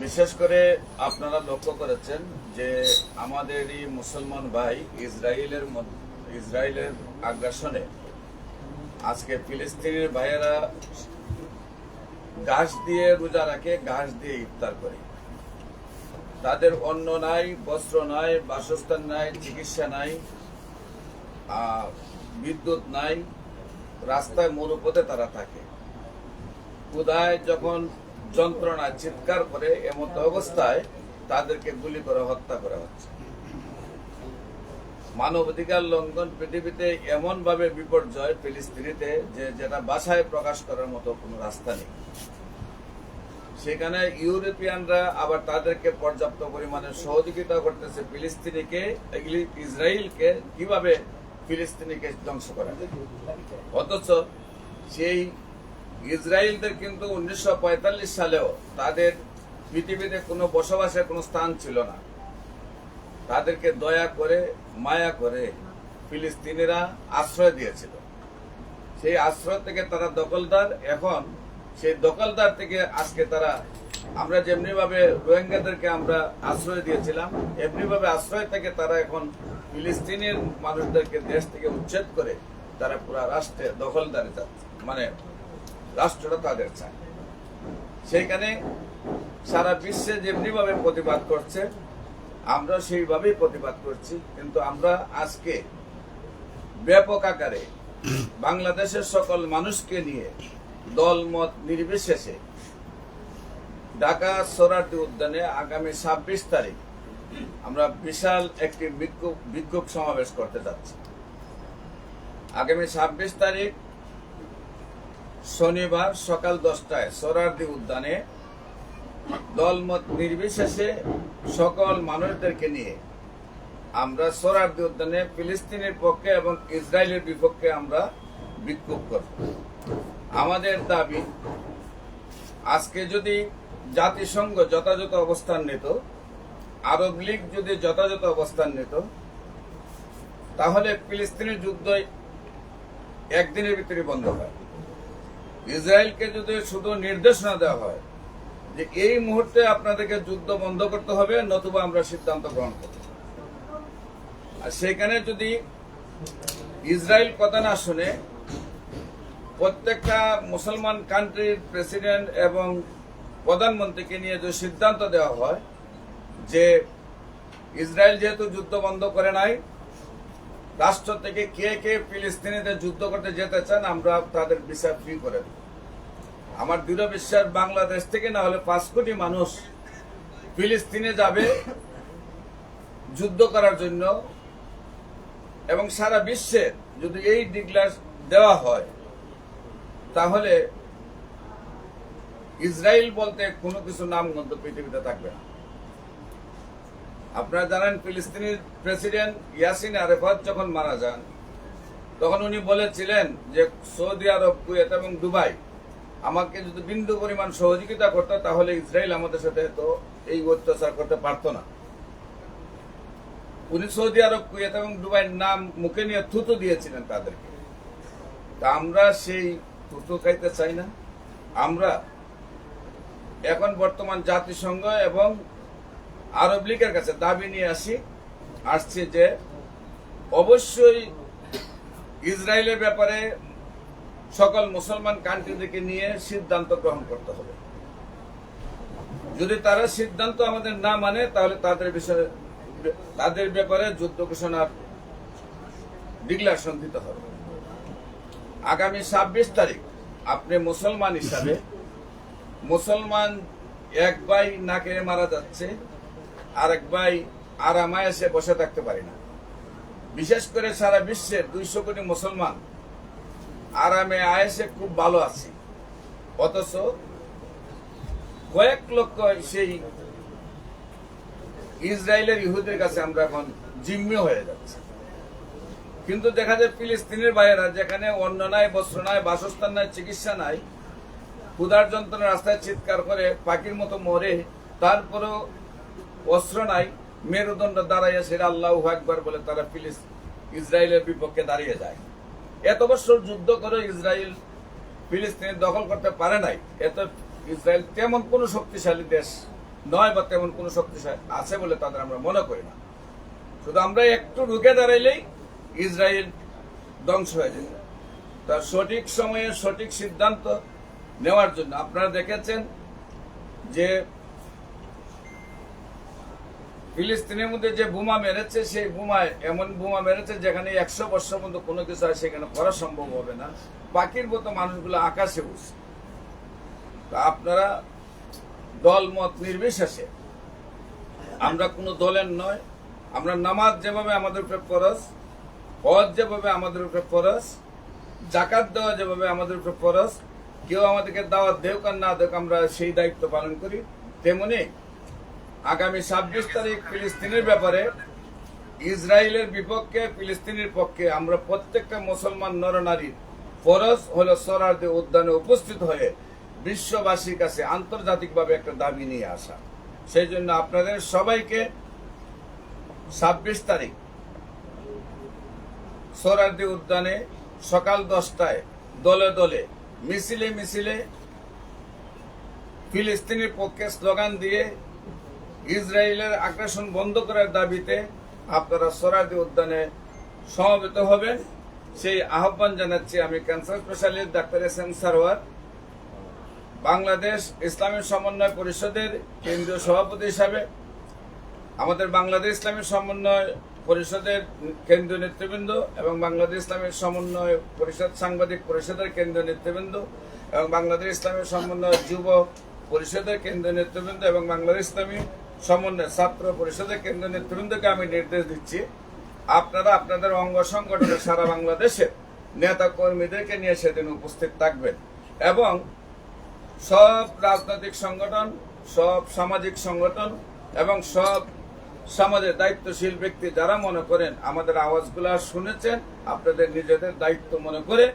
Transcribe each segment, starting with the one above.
বিশেষ করে আপনারা লক্ষ্য করেছেন যে আমাদেরই মুসলমান ভাই ইসরায়েলের আগ্রাসনে আজকে ফিলিস্তিনের ভাইয়েরা ঘাস দিয়ে রোজা রাখে, ঘাস দিয়ে ইফতার করে। তাদের অন্ন নাই, বস্ত্র নাই, বাসস্থান নাই, চিকিৎসা নাই, বিদ্যুৎ নাই, রাস্তায় মরুপথে তারা থাকে। ক্ষুধায় যখন যন্ত্রণা চিৎকার করে এমত অবস্থায় তাদেরকে গুলি করে হত্যা করা হচ্ছে। মানবাধিকার লঙ্ঘন পৃথিবীতে এমন ভাবে বিপর্যয় ফিলিস্তিনিতে যে যেটা ভাষায় প্রকাশ করার মতো কোনো রাস্তা নেই। সেখানে ইউরোপিয়ানরা আবার তাদেরকে পর্যাপ্ত পরিমাণে সহযোগিতা করতেছে ইসরায়েলকে কিভাবে ফিলিস্তিনিকে ধ্বংস করা যায়। অথচ সেই ইসরায়েলদের কিন্তু 1945 সালেও তাদের পৃথিবীতে কোনো বসবাসের কোনো স্থান ছিল না। তাদেরকে দয়া করে মায়া করে ফিলিস্তিনিরা আশ্রয় দিয়েছিল। সেই আশ্রয় থেকে তারা দখলদার। এখন সেই দখলদার থেকে আজকে তারা, আমরা যেমনি ভাবে রোহিঙ্গাদেরকে আমরা আশ্রয় দিয়েছিলাম, এমনি ভাবে আশ্রয় থেকে তারা এখন ফিলিস্তিনের মানুষদেরকে দেশ থেকে উচ্ছেদ করে তারা পুরা রাষ্ট্রে দখলদারে যাচ্ছে, মানে রাষ্ট্রটা তাদের চায়। সেইখানে সারা বিশ্বে যেমনি ভাবে প্রতিবাদ করছে, আমরা সেইভাবেই প্রতিবাদ করছি। কিন্তু আমরা আজকে ব্যাপক আকারে বাংলাদেশের সকল মানুষকে নিয়ে দলমত নির্বিশেষে ঢাকা সোহরাওয়ার্দী উদ্যানে আগামী 26 তারিখ আমরা বিশাল একটি বিক্ষোভ সমাবেশ করতে যাচ্ছি। আগামী 26 তারিখ শনিবার সকাল 10টায় সোহরাওয়ার্দী উদ্যানে দলমত নির্বিশেষে সকল মানুষদেরকে নিয়ে আমরা সোহরাওয়ার্দী উদ্যানে ফিলিস্তিনের পক্ষে এবং ইসরায়েলের বিপক্ষে আমরা বিক্ষোভ করব। আমাদের দাবি, আজকে যদি জাতিসংঘ যথাযথ অবস্থান নিত, আরব লীগ যদি যথাযথ অবস্থান নিত, তাহলে ফিলিস্তিনের যুদ্ধ একদিনের ভিতরে বন্ধ হয়। ইসরায়েলকে যদি শুধু নির্দেশনা দেওয়া হয় যে এই মুহূর্তে আপনাদেরকে যুদ্ধ বন্ধ করতে হবে, নতুবা আমরা সিদ্ধান্ত গ্রহণ করব। আর সেখানে যদি ইসরায়েল কথা না শুনে প্রত্যেকটা মুসলমান কান্ট্রির প্রেসিডেন্ট এবং প্রধানমন্ত্রীকে নিয়ে যে সিদ্ধান্ত দেওয়া হয় যে ইসরায়েল যেহেতু যুদ্ধ বন্ধ করে নাই, রাষ্ট্র থেকে কে কে ফিলিস্তিনিদের যুদ্ধ করতে যেতে চান আমরা তাদের ভিসা ফ্রি করে দেব। আমার দৃঢ় বিশ্বাস বাংলাদেশ থেকে না হলে 5 কোটি মানুষ ফিলিস্তিনে যাবে যুদ্ধ করার জন্য। এবং সারা বিশ্বে যদি এই ডিক্লার দেওয়া হয়, তাহলে ইসরায়েল বলতে কোনো কিছু নামগন্ধ পৃথিবীতে থাকবে না। আপনারা জানেন, ফিলিস্তিনের প্রেসিডেন্ট ইয়াসিন আরাফাত যখন মারা যান, তখন উনি বলেছিলেন যে সৌদি আরব, কুয়েত এবং দুবাই আমাকে যদি বিন্দু পরিমাণ সহযোগিতা করতো, তাহলে ইসরায়েল আমাদের সাথে তো এই অত্যাচার করতে পারতো না। উনি সৌদি আরব, কুয়েত এবং দুবাইয়ের নাম মুখে নিয়ে থুতু দিয়েছিলেন তাদেরকে। তা আমরা সেই থুতু খাইতে চাই না। আমরা এখন বর্তমান জাতিসংঘ এবং আরব লীগের কাছে দাবি নিয়ে আসছি যে অবশ্যই ইসরায়েলের ব্যাপারে সকল মুসলমান কান্ট্রিদেরকে নিয়ে সিদ্ধান্ত গ্রহণ করতে হবে। যদি তারা সিদ্ধান্ত আমাদের না মানে, তাহলে তাদের ব্যাপারে যুদ্ধ ঘোষণার ডিক্লারেশন দিতে হবে। আগামী 26 তারিখ আপনি মুসলমান হিসাবে, মুসলমান এক ভাই নাকে মারা যাচ্ছে, আর এক ভাই আরামায় এসে বসে থাকতে পারি না। বিশেষ করে সারা বিশ্বের 200 কোটি মুসলমান আরামে আয়েসে খুব ভালো আছে, অথচ কয়েক লক্ষ সেই ইসরায়েলের ইহুদের কাছে আমরা এখন জিম্মি হয়ে যাচ্ছি। কিন্তু দেখা যায় ফিলিস্তিনের ভাইয়েরা যেখানে অন্ন নাই, বস্ত্র নাই, বাসস্থান নাই, চিকিৎসা নাই, ক্ষুধার যন্ত্রণা রাস্তায় চিৎকার করে পাখির মতো মরে, তারপরেও অস্ত্র নাই, মেরুদণ্ড দাঁড়াইয়া সেটা আল্লাহু আকবার বলে তারা ইসরায়েলের বিপক্ষে দাঁড়িয়ে যায়। এত বছর যুদ্ধ করে ইসরায়েল ফিলিস্তিন দখল করতে পারে নাই। এত ইসরায়েল তেমন কোন শক্তিশালী দেশ নয় বা তেমন কোনো শক্তি আছে বলে তাদের আমরা মনে করি না। শুধু আমরা একটু রুখে দাঁড়াইলেই ইসরায়েল ধ্বংস হয়ে যাবে। তার সঠিক সময়ে সঠিক সিদ্ধান্ত নেওয়ার জন্য আপনারা দেখেছেন যে ফিলিস্তিনের মধ্যে যে বোমা মেরেছে, সেই বোমায় এমন বোমা মেরেছে যেখানে 100 বছর মধ্যে কোনো কিছু হয় সেখানে করা সম্ভব হবে না। পাখির মতো মানুষগুলো আকাশে উঠছে। তা আপনারা দল মত নির্বিশেষে, আমরা কোনো দলের নয়, আমরা নামাজ যেভাবে আমাদের উপরে ফরজ, হজ যেভাবে আমাদের উপরে ফরজ, জাকাত দেওয়া যেভাবে আমাদের উপরে ফরজ, কেউ আমাদেরকে দাওয়াত দেউক আর না দেউক আমরা সেই দায়িত্ব পালন করি, তেমনি আগামী 26 তারিখ ফিলিস্তিনের ব্যাপারে ইসরায়েলের বিপক্ষে ফিলিস্তিনের পক্ষে আমরা প্রত্যেকটা মুসলমান নরনারীর ফরজ হলো সোহরাওয়ার্দী উদ্যানে উপস্থিত হয়ে বিশ্ববাসীর কাছে আন্তর্জাতিকভাবে একটা দাবি নিয়ে আসা। সেই জন্য আপনাদের সবাইকে 26 তারিখ সোহরাওয়ার্দী উদ্যানে সকাল 10টায় দলে দলে মিছিলে মিছিলে ফিলিস্তিনের পক্ষে স্লোগান দিয়ে ইসরায়েলের আগ্রাসন বন্ধ করার দাবিতে আপনারা সোহরাওয়ার্দী উদ্যানে সমবেত হবেন, সেই আহ্বান জানাচ্ছি আমি cancer specialist doctor SM. Sarwar, Bangladesh ইসলামী সমন্বয় পরিষদের কেন্দ্রীয় সভাপতি হিসাবে, আমাদের বাংলাদেশ ইসলামী সমন্বয় পরিষদের কেন্দ্রীয় নেতৃবৃন্দ এবং বাংলাদেশ ইসলামী সমন্বয় পরিষদ সাংবাদিক পরিষদের কেন্দ্রীয় নেতৃবৃন্দ এবং বাংলাদেশ ইসলামী সমন্বয় যুব পরিষদের কেন্দ্রীয় নেতৃবৃন্দ এবং বাংলাদেশ ইসলামী সমন্বয় ছাত্র পরিষদের কেন্দ্রীয় নেতৃবৃন্দকে আমি নির্দেশ দিচ্ছি, আপনারা আপনাদের অঙ্গ সংগঠনের সারা বাংলাদেশের নেতা কর্মীদেরকে নিয়ে সেদিন উপস্থিত থাকবেন এবং সব রাজনৈতিক সংগঠন, সব সামাজিক সংগঠন এবং সব সমাজের দায়িত্বশীল ব্যক্তি যারা মনে করেন আমাদের আওয়াজগুলো শুনেছেন, আপনাদের নিজেদের দায়িত্ব মনে করে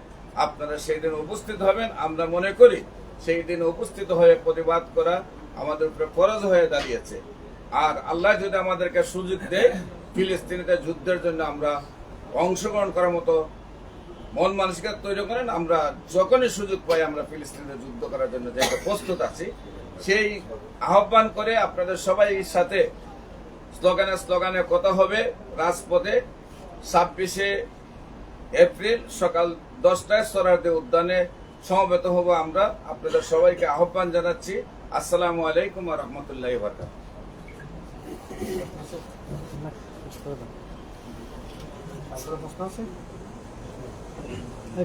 আপনারা সেই দিন উপস্থিত হবেন। আমরা মনে করি সেই দিন উপস্থিত হয়ে প্রতিবাদ করা আমাদের উপরে ফরজ হয়ে দাঁড়িয়েছে। আর আল্লাহ যদি আমাদেরকে সুযোগ দেয় ফিলিস্তিনিতে যুদ্ধের জন্য আমরা অংশগ্রহণ করার মতো মন মানসিকতা তৈরি করেন, আমরা যখনই সুযোগ পাই আমরা ফিলিস্তিনিতে যুদ্ধ করার জন্য যে প্রস্তুত আছি, সেই আহ্বান করে আপনাদের সবাই সাথে স্লোগানে কথা হবে রাজপথে 26শে এপ্রিল সকাল 10টায় সোহরাওয়ার্দী উদ্যানে সমবেত হব। আমরা আপনাদের সবাইকে আহ্বান জানাচ্ছি। আসসালামু আলাইকুম ওয়া রাহমাতুল্লাহি ওয়া বারাকাতুহু।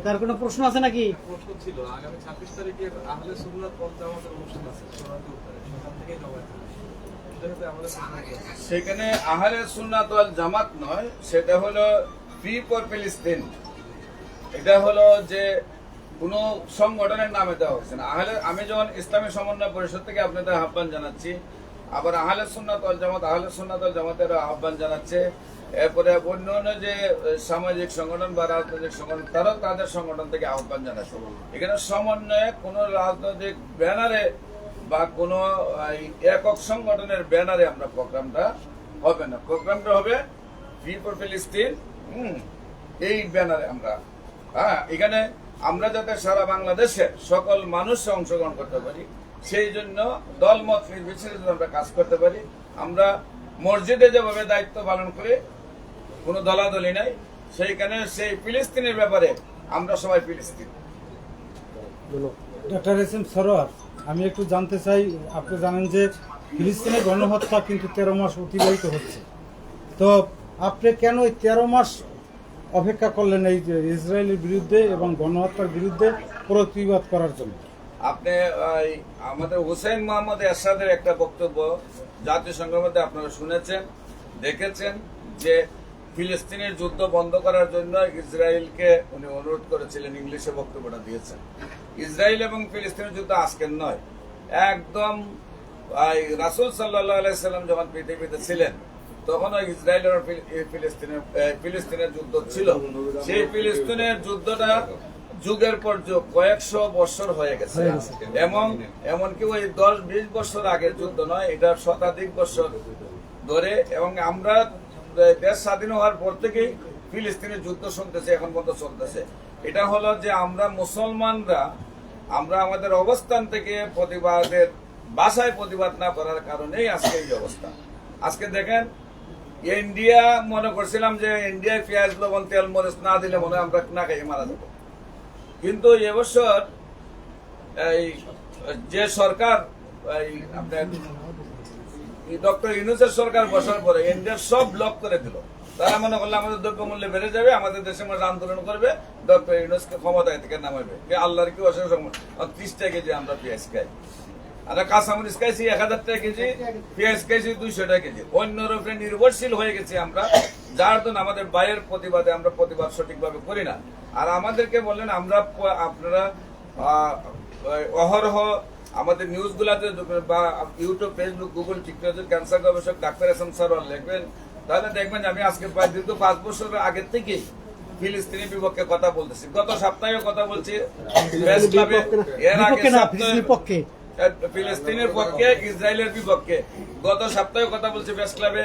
কার কোনো প্রশ্ন আছে নাকি? প্রশ্ন ছিল, আগামী 26 তারিখের আহলে সুন্নাত ওয়াল জামাতের অনুষ্ঠান আছে সোহরাওয়ার্দী উদ্যানে, সেখান থেকেই জমায়েত হবে। সেখানে আহলে সুন্নাত ওয়াল জামাত নয়, সেটা হলো ফ্রি ফর ফিলিস্তিন। এটা হলো যে কোন সংগঠনের নামে দেওয়া হচ্ছে না। আমি যখন ইসলামী সমন্বয় পরিষদ থেকে আপনাদের আহ্বান জানাচ্ছি, আবার আহলে সুন্নাত ওয়াল জামাতের আহ্বান জানাচ্ছে, এরপরে অন্য অন্য যে সামাজিক সংগঠন বা রাজনৈতিক সংগঠন তারাও তাদের সংগঠন থেকে আহ্বান জানাচ্ছে। এখানে সমন্বয়ে কোন রাজনৈতিক ব্যানারে বা কোন একক সংগঠনের ব্যানারে আমরা প্রোগ্রামটা হবে না, প্রোগ্রামটা হবে ফ্রি ফর ফিলিস্তিন এই ব্যানারে আমরা। এখানে আমরা যাতে সারা বাংলাদেশের সকল মানুষ অংশগ্রহণ করতে পারি, সেই জন্য দলমত নির্বিশেষে আমরা কাজ করতে পারি। আমরা মসজিদে যেভাবে দায়িত্ব পালন করি, কোনো দলাদলি নাই, সেইখানে সেই ফিলিস্তিনের ব্যাপারে আমরা সবাই ফিলিস্তিন। Doctor SM. সারোয়ার, আমি একটু জানতে চাই, আপনি জানেন যে ফিলিস্তিনের গণহত্যা কিন্তু 13 মাস অতিবাহিত হচ্ছে, তো আপনি কেন এই 13 মাস অপেক্ষা করলেন এই যে ইসরায়েলের বিরুদ্ধে এবং গণহত্যার বিরুদ্ধে প্রতিবাদ করার জন্য? আপনি আমাদের হুসেইন মোহাম্মদ এরশাদের একটা বক্তব্য জাতিসংঘের মধ্যে আপনারা শুনেছেন, দেখেছেন যে ফিলিস্তিনের যুদ্ধ বন্ধ করার জন্য ইসরায়েলকে উনি অনুরোধ করেছিলেন, ইংলিশে বক্তব্যটা দিয়েছেন। ইসরায়েল এবং ফিলিস্তিনের যুদ্ধ আজকের নয়, একদম রাসূল সাল্লাল্লাহু আলাইহি সাল্লাম যখন পৃথিবীতে ছিলেন তখনও ইসরায়েল আর ফিলিস্তিনের যুদ্ধ ছিল। সেই ফিলিস্তিনের যুদ্ধটা যুগের পর যুগ কয়েকশো বছর হয়ে গেছে, এমনকি ওই 10-20 বছর আগের যুদ্ধ নয়, এটা শতাধিক বছর ধরে। এবং আমরা দেশ স্বাধীন হওয়ার পর থেকেই ফিলিস্তিনের যুদ্ধ শুনতেছে, এখন পর্যন্ত চলতেছে। এটা হলো যে আমরা মুসলমানরা আমরা আমাদের অবস্থান থেকে প্রতিবাদের ভাষায় প্রতিবাদ না করার কারণেই আজকে এই অবস্থা। আজকে দেখেন ইন্ডিয়া, মনে করছিলাম যে ইন্ডিয়ায় পেঁয়াজ লবণ তেল মরিচ না দিলে মনে হয় আমরা না খেয়ে মারা যাব, কিন্তু এবছর এই যে সরকার আপনার ডক্টর ইউনূসের সরকার বসার পরে ইন্ডিয়ার সব ব্লক করে দিল। তারা মনে করলে আমাদের দ্রব্যমূল্য বেড়ে যাবে, আমাদের দেশের মধ্যে আন্দোলন করবে, ডক্টর ইউনূসকে ক্ষমতায় থেকে নামাবে। আল্লাহর কি অশেষ 30 টাকা কেজি আমরা পেঁয়াজ খাই, আমরা কাঁচামরিচ খাইছি 1000 টাকা কেজি, পেঁয়াজ খাইছি 200 টাকা কেজি। অন্যের উপরে নির্ভরশীল হয়ে গেছি আমরা, যার জন্য আমাদের বাইরের প্রতিবাদে আমরা প্রতিবাদ সঠিকভাবে করি না। আর আমাদেরকে বললেন আমরা আপনারা অহরহ আমাদের নিউজগুলাতে বা ইউটিউব, ফেসবুক, গুগল, টিকটকে ক্যান্সার গবেষক ডাক্তার এস এম সারওয়ার লিখবেন, তাহলে দেখবেন আমি আজকে প্রায় দীর্ঘ 5 বছরের আগের থেকেই ফিলিস্তিনের বিপক্ষে কথা বলতেছি। গত সপ্তাহেও কথা বলছি প্রেস ক্লাবে, এর আগে সপ্তাহে ফিলিস্তিনের পক্ষে, ইসরায়েলের বিপক্ষে। গত সপ্তাহে কথা বলছি প্রেস ক্লাবে,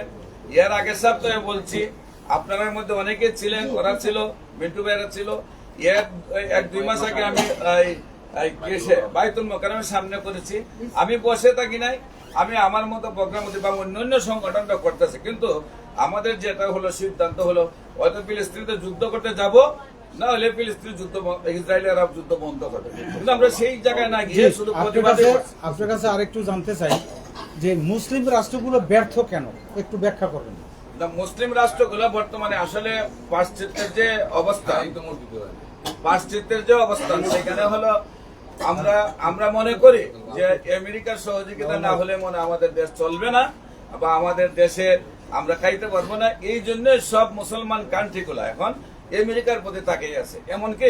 এর আগের সপ্তাহে বলছি। আপনাদের মধ্যে অনেকে ছিলেন, ওরা ছিল, মিন্টু ভাইরা ছিল। এর 1-2 মাস আগে আমি বাইতুল মোকাররমের সামনে করেছি। আমি বসে থাকি নাই, আমি আমার মতো প্রোগ্রাম বা অন্যান্য সংগঠনটা করতেছে, কিন্তু আমাদের যেটা হলো সিদ্ধান্ত হলো হয়তো ফিলিস্তিনিতে যুদ্ধ করতে যাব, না হলে ফিলিস্তিনি যুদ্ধ, ইসরায়েলের আরব যুদ্ধ বন্ধ করবে। কিন্তু আমরা সেই জায়গায় না গিয়ে শুধু প্রতিবাদে। আপনার কাছে আরেকটু জানতে চাই যে মুসলিম রাষ্ট্রগুলো ব্যর্থ কেন, একটু ব্যাখ্যা করবেন। মুসলিম রাষ্ট্রগুলো বর্তমানে আসলে পাশ্চাত্যের যে অবস্থান সেখানে হলো আমরা মনে করি যে আমেরিকার সহযোগিতা না হলে মনে আমাদের দেশ চলবে না বা আমাদের দেশে আমরা খাইতে পারবো না। এই জন্য সব মুসলমান কান্ট্রিগুলো এখন আমেরিকার প্রতি তাকিয়ে আছে। এমনকি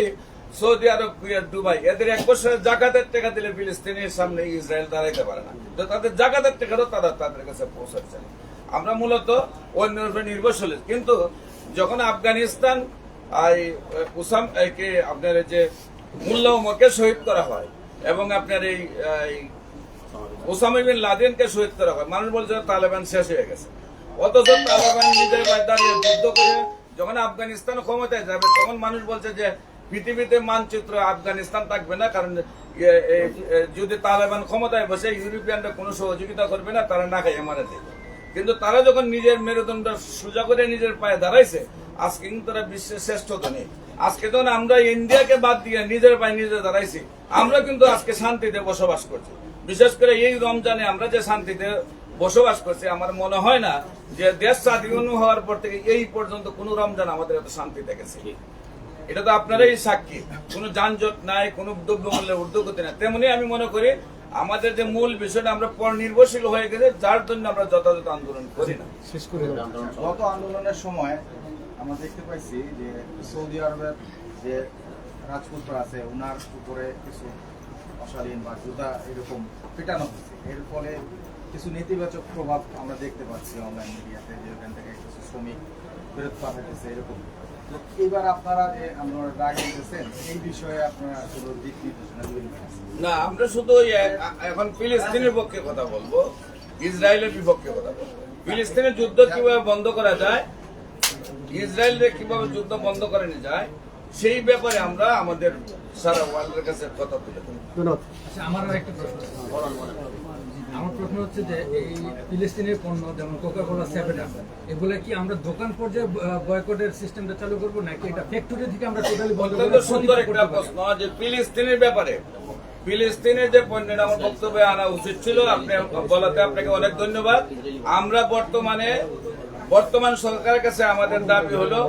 সৌদি আরব, কুয়েত, দুবাই, এদের 1 বছরের জাকাতের টাকা দিলে ফিলিস্তিনের সামনে ইসরায়েল দাঁড়াইতে পারে না, তো তাদের জাকাতের টাকাও তারা তাদের কাছে পৌঁছাচ্ছে না। আমরা মূলত অন্যের উপরে নির্ভরশীল। কিন্তু যখন আফগানিস্তান আপনার যে মোল্লা ওমরকে শহীদ করা হয় এবং আপনার এই ওসামা বিন লাদেনকে শহীদ করা হয়, মানুষ বলছে তালেবান শেষ হয়ে গেছে। অথচ তালেবান নিজের দাঁড়িয়ে যুদ্ধ করে যখন আফগানিস্তান ক্ষমতায় যাবে, তখন মানুষ বলছে যে পৃথিবীতে মানচিত্র আফগানিস্তান থাকবে না, কারণ যদি তালেবান ক্ষমতায় বসে ইউরোপিয়ানরা কোনো সহযোগিতা করবে না, তারা না খাইয়ে মারা যাবে। কিন্তু তারা যখন নিজের মেরুদণ্ড সোজা করে নিজের পায়ে দাঁড়াইছে, আজকে কিন্তু তারা বিশ্বের শ্রেষ্ঠ ধনী। আজকে যখন আমরা ইন্ডিয়াকে বাদ দিয়ে নিজের পায়ে নিজে দাঁড়াইছি, আমরা কিন্তু আজকে শান্তিতে বসবাস করছি। বিশেষ করে এই রমজানে আমরা যে শান্তিতে বসবাস করছি, আমার মনে হয় না যে দেশ স্বাধীন হওয়ার পর থেকে এই পর্যন্ত কোন রমজান আমাদের এত শান্তি দেখেছি। এটা তো আপনারাই সাক্ষী, কোনো যানজট নাই, কোনো দ্রব্যমূল্যের ঊর্ধ্বগতি নাই। তেমনি আমি মনে করি আমাদের যে মূল বিষয়টা আমরা পর নির্ভরশীল হয়ে গেছে, যার জন্য আমরা যথাযথ আন্দোলন করি না। গত আন্দোলনের সময় আমরা দেখতে পাইছি যে সৌদি আরবের যে রাজপুত্র আছে, ওনার উপরে কিছু অশালীন বা জুতা এরকম পেটানো হচ্ছে। এর ফলে কিছু নেতিবাচক প্রভাব আমরা দেখতে পাচ্ছি অনলাইন মিডিয়াতে, যে ওখান থেকে কিছু শ্রমিক ফেরত পাঠাতেছে এরকম। তো এবার আপনারা যে আমরা রাগ দিতেছেন, এই বিষয়ে আপনারা কোনো দিক নির্দেশনা দিবেন না? আমরা শুধু এখন ফিলিস্তিনের পক্ষে কথা বলবো, ইসরায়েলের বিপক্ষে কথা বলবো। ফিলিস্তিনের যুদ্ধ কিভাবে বন্ধ করা যায়, ইসরায়েলের কিভাবে যুদ্ধ বন্ধ করানো যায়, সেই ব্যাপারে আমরা আমাদের সারা ওয়ার্ল্ডের কাছে কথা তুলে ধরি। আচ্ছা, আমার একটা প্রশ্ন। আমার প্রশ্ন হচ্ছে যে এই ফিলিস্তিনের পণ্য যেমন কোকা কোলা, 7 এগুলো কি আমরা দোকান পর্যায়ে বয়কটের সিস্টেমটা চালু করবো, নাকি এটা ফ্যাক্টরি থেকে আমরা টোটালি বন্ধ অত্যন্ত সুন্দর একটা প্রশ্ন যে ফিলিস্তিনের ব্যাপারে, ফিলিস্তিনের যে পণ্যটা আমার বক্তব্যে আনা উচিত ছিল, আপনি বলাতে আপনাকে অনেক ধন্যবাদ। আমরা বর্তমান সরকারের কাছে আমাদের দাবি হলো,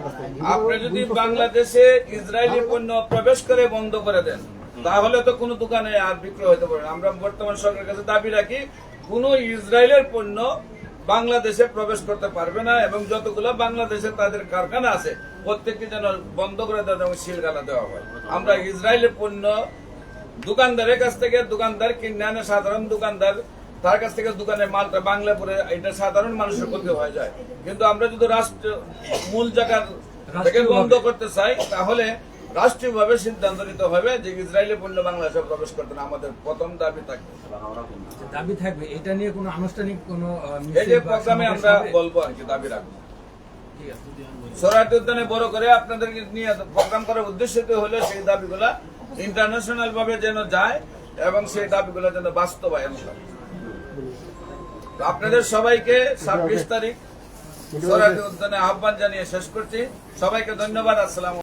আপনি যদি বাংলাদেশে ইসরায়েলি পণ্য প্রবেশ করে বন্ধ করে দেন, তাহলে তো কোনো দোকানে আর বিক্রয় হতে পারে না। আমরা বর্তমান সরকারের কাছে দাবি রাখি, কোনো ইসরায়েলের পণ্য বাংলাদেশে প্রবেশ করতে পারবে না, এবং যতগুলো বাংলাদেশে তাদের কারখানা আছে প্রত্যেকটি যেন বন্ধ করে দেওয়া এবং সিলগালা দেওয়া হয়। আমরা ইসরায়েলের পণ্য দোকানদারের কাছ থেকে, দোকানদার কিনে আনে সাধারণ দোকানদার, তার কাছ থেকে দোকানের মালটা বাংলা পরে এটা সাধারণ মানুষের ক্ষতি হয়ে যায়। কিন্তু আমরা যদি রাষ্ট্র মূল জায়গা থেকে বন্ধ করতে চাই, তাহলে রাষ্ট্রীয়ভাবে সিদ্ধান্ত নিতে হবে যে ইসরায়েলি পণ্য বাংলাদেশে প্রবেশ করতে না। আমাদের প্রথম দাবি থাকবে, এটা নিয়ে কোনো আনুষ্ঠানিক কোনো এই যে প্রোগ্রামে আমরা বলবো আর কি, দাবি রাখবো। সোহরাওয়ার্দী উদ্যানে বড় করে আপনাদেরকে নিয়ে প্রোগ্রাম করার উদ্দেশ্য হলো সেই দাবিগুলা ইন্টারন্যাশনাল ভাবে যেন যায় এবং সেই দাবিগুলো যেন বাস্তবায়ন হয়। তো আপনাদের সবাইকে 26 তারিখ সোহরাওয়ার্দী উদ্যানে আহ্বান জানিয়ে শেষ করছি। সবাইকে ধন্যবাদ। আসসালাম।